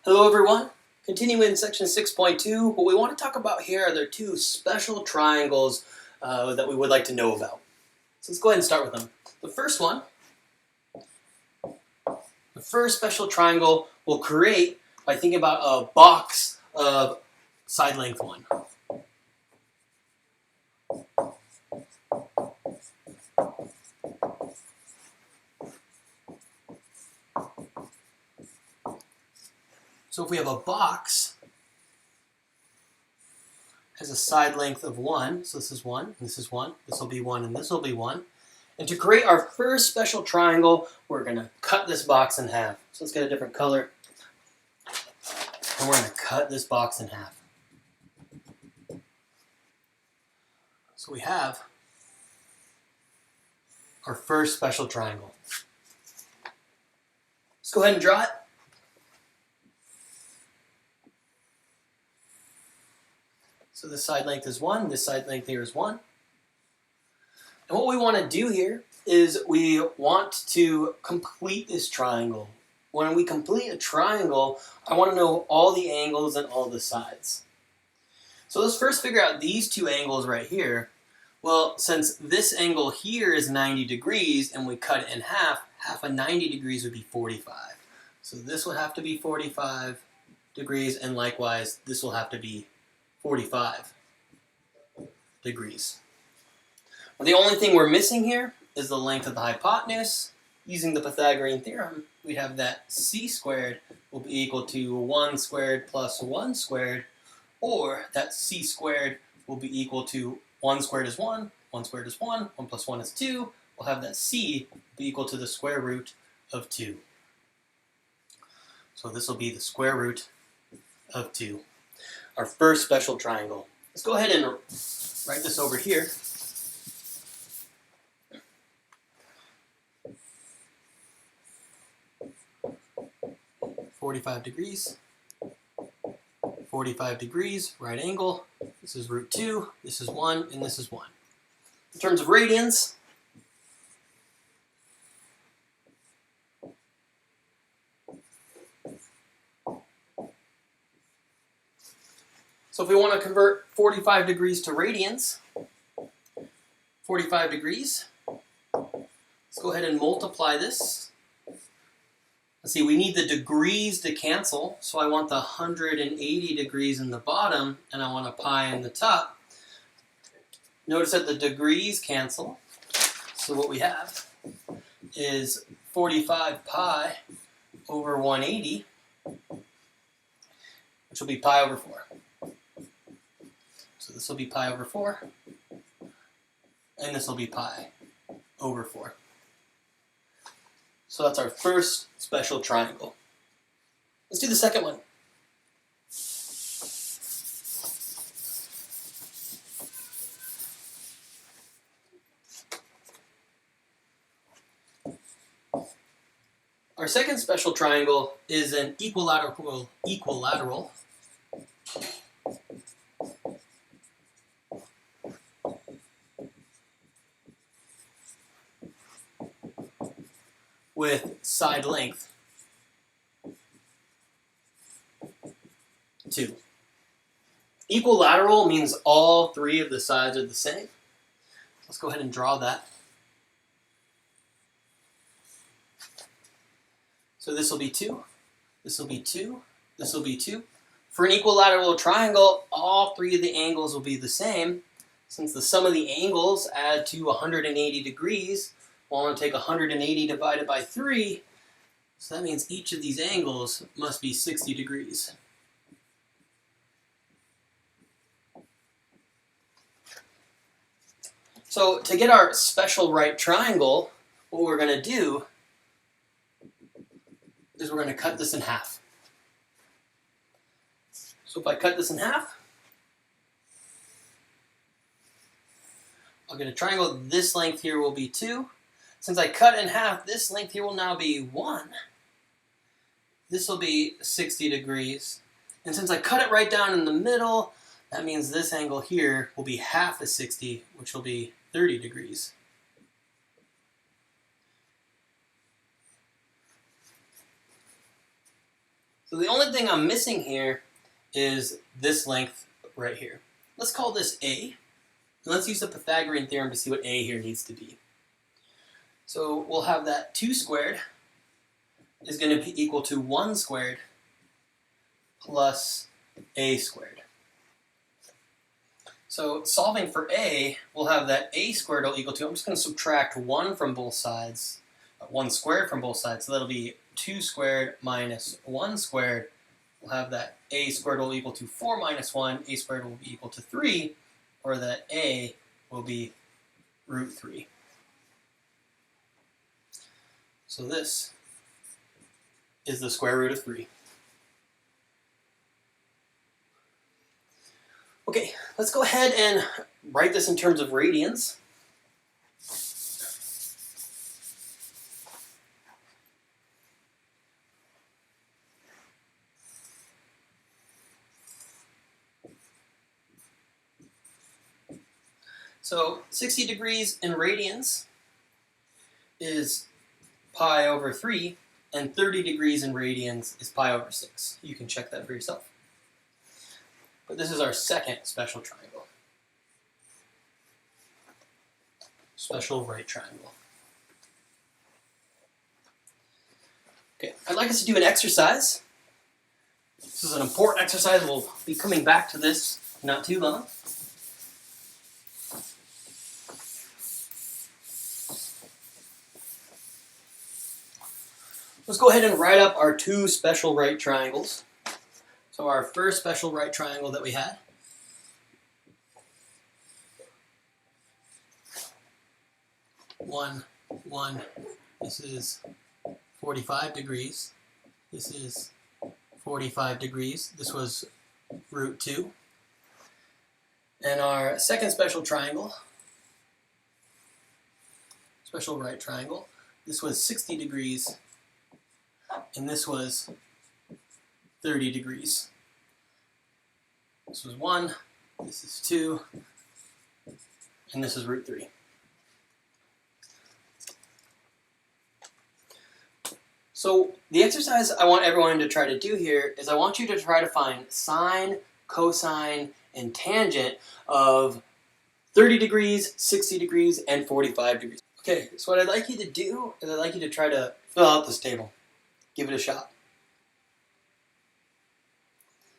Hello everyone. Continuing in section 6.2, what we want to talk about here are the two special triangles that we would like to know about. So let's go ahead and start with them. The first one, the first special triangle we'll create by thinking about a box of side length 1. So if we have a box has a side length of 1, so this is 1, this is 1, this will be 1, and this will be 1. And to create our first special triangle, we're going to cut this box in half. So let's get a different color. And we're going to cut this box in half. So we have our first special triangle. Let's go ahead and draw it. So this side length is 1, this side length here is 1. And what we want to do here is we want to complete this triangle. When we complete a triangle, I want to know all the angles and all the sides. So let's first figure out these two angles right here. Well, since this angle here is 90 degrees and we cut it in half, half of 90 degrees would be 45. So this would have to be 45 degrees, and likewise this will have to be 45 degrees. Well, the only thing we're missing here is the length of the hypotenuse. Using the Pythagorean theorem, we'd have that c squared will be equal to 1 squared plus 1 squared, or that c squared will be equal to 1 squared is 1, 1 squared is 1, 1 plus 1 is 2. We'll have that c be equal to the square root of 2. So this will be the square root of 2. Our first special triangle. Let's go ahead and write this over here. (45 degrees), 45 degrees, right angle. This is root 2, this is 1, and this is 1. In terms of radians, so if we want to convert 45 degrees to radians, 45 degrees, let's go ahead and multiply this. Let's see, we need the degrees to cancel, so I want the 180 degrees in the bottom, and I want a pi in the top. Notice that the degrees cancel, so what we have is 45 pi over 180, which will be pi over 4. So this will be pi over 4, and this will be pi over 4. So that's our first special triangle. Let's do the second one. Our second special triangle is an equilateral with side length 2. Equilateral means all three of the sides are the same. Let's go ahead and draw that. So this will be 2, this will be 2, this will be 2. For an equilateral triangle, all three of the angles will be the same. Since the sum of the angles add to 180 degrees, well, I want to take 180 divided by 3, so that means each of these angles must be 60 degrees. So to get our special right triangle, what we're going to do is we're going to cut this in half. So if I cut this in half, I'll get a triangle. This length here will be 2. Since I cut in half, this length here will now be 1. This will be 60 degrees. And since I cut it right down in the middle, that means this angle here will be half of 60, which will be 30 degrees. So the only thing I'm missing here is this length right here. Let's call this A. And let's use the Pythagorean theorem to see what A here needs to be. So we'll have that 2 squared is going to be equal to 1 squared plus A squared. So solving for A, we'll have that A squared will equal to, I'm just going to subtract 1 from both sides, 1 squared from both sides, so that'll be 2 squared minus 1 squared. We'll have that A squared will equal to 4 minus 1, A squared will be equal to 3, or that A will be root 3. So this is the square root of 3. Okay, let's go ahead and write this in terms of radians. So 60 degrees in radians is pi over 3, and 30 degrees in radians is pi over 6. You can check that for yourself. But this is our second special triangle. Special right triangle. Okay, I'd like us to do an exercise. This is an important exercise. We'll be coming back to this not too long. Let's go ahead and write up our 2 special right triangles. So our first special right triangle that we had. One, this is 45 degrees. This is 45 degrees. This was root 2. And our second special triangle, special right triangle, this was 60 degrees, and this was 30 degrees. This was 1, this is 2, and this is root 3. So the exercise I want everyone to try to do here is I want you to try to find sine, cosine, and tangent of 30 degrees, 60 degrees, and 45 degrees. Okay, so what I'd like you to do is I'd like you to try to fill out this table. Give it a shot.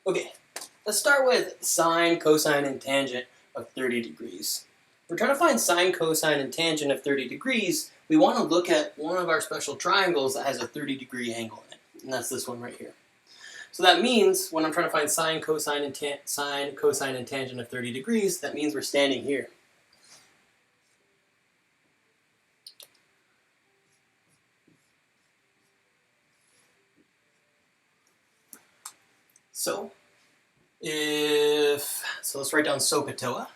Okay, let's start with sine, cosine, and tangent of 30 degrees. We're trying to find sine, cosine, and tangent of 30 degrees. We want to look at one of our special triangles that has a 30-degree angle in it, and that's this one right here. So that means when I'm trying to find sine, cosine, and tangent of 30 degrees, that means we're standing here. So let's write down SOHCAHTOA.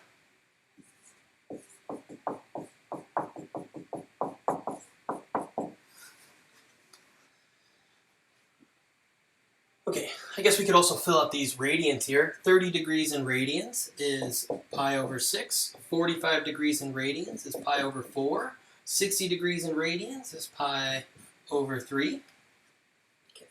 Okay, I guess we could also fill out these radians here. 30 degrees in radians is pi over 6. 45 degrees in radians is pi over 4. 60 degrees in radians is pi over 3. Okay.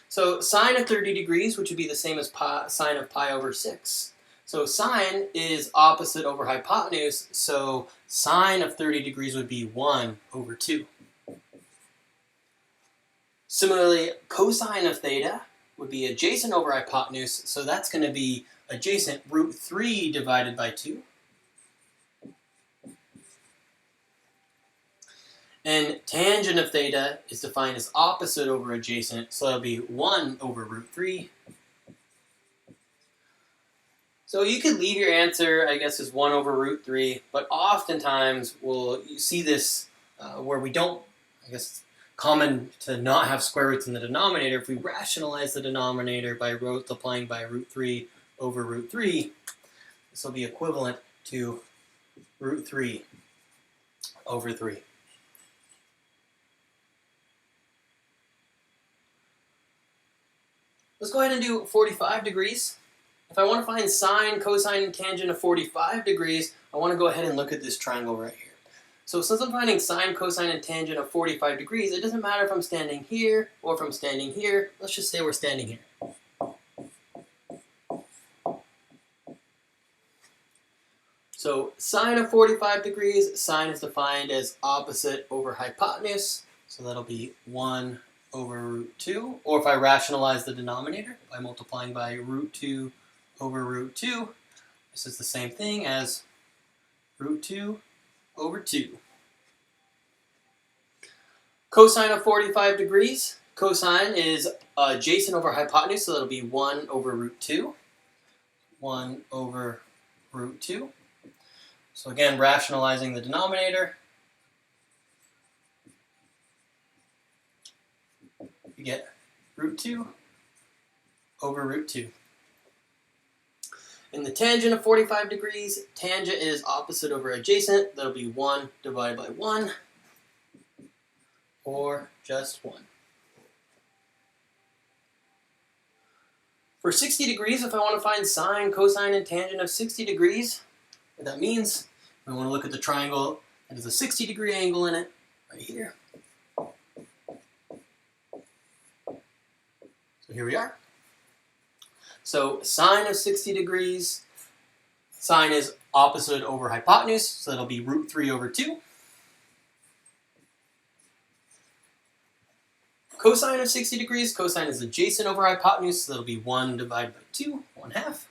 So sine of 30 degrees, which would be the same as sine of pi over 6. So sine is opposite over hypotenuse, so sine of 30 degrees would be 1 over 2. Similarly, cosine of theta would be adjacent over hypotenuse, so that's going to be adjacent root 3 divided by 2. And tangent of theta is defined as opposite over adjacent, so that'll be 1 over root 3. So you could leave your answer, I guess, as 1 over root 3, but oftentimes you see this where we don't, I guess it's common to not have square roots in the denominator. If we rationalize the denominator by multiplying by root 3 over root 3, this will be equivalent to root 3 over 3. Let's go ahead and do 45 degrees. If I want to find sine, cosine, and tangent of 45 degrees, I want to go ahead and look at this triangle right here. So since I'm finding sine, cosine, and tangent of 45 degrees, it doesn't matter if I'm standing here or if I'm standing here. Let's just say we're standing here. So sine of 45 degrees, sine is defined as opposite over hypotenuse. So that'll be 1 over root 2. Or if I rationalize the denominator by multiplying by root 2 over root 2, this is the same thing as root 2 over 2. Cosine of 45 degrees. Cosine is adjacent over hypotenuse, so that'll be 1 over root 2. 1 over root 2. So again, rationalizing the denominator, you get root 2 over root 2. In the tangent of 45 degrees, tangent is opposite over adjacent. That'll be 1 divided by 1, or just 1. For 60 degrees, if I want to find sine, cosine, and tangent of 60 degrees, what that means, we want to look at the triangle that has a 60-degree angle in it, right here. So here we are. So sine of 60 degrees, sine is opposite over hypotenuse, so that'll be root 3 over 2. Cosine of 60 degrees, cosine is adjacent over hypotenuse, so that'll be 1 divided by 2, 1/2.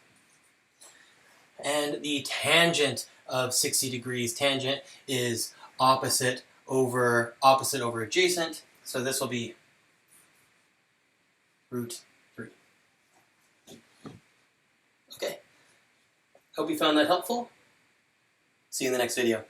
And the tangent of 60 degrees, tangent is opposite over adjacent, so this will be root 3. Okay, hope you found that helpful. See you in the next video.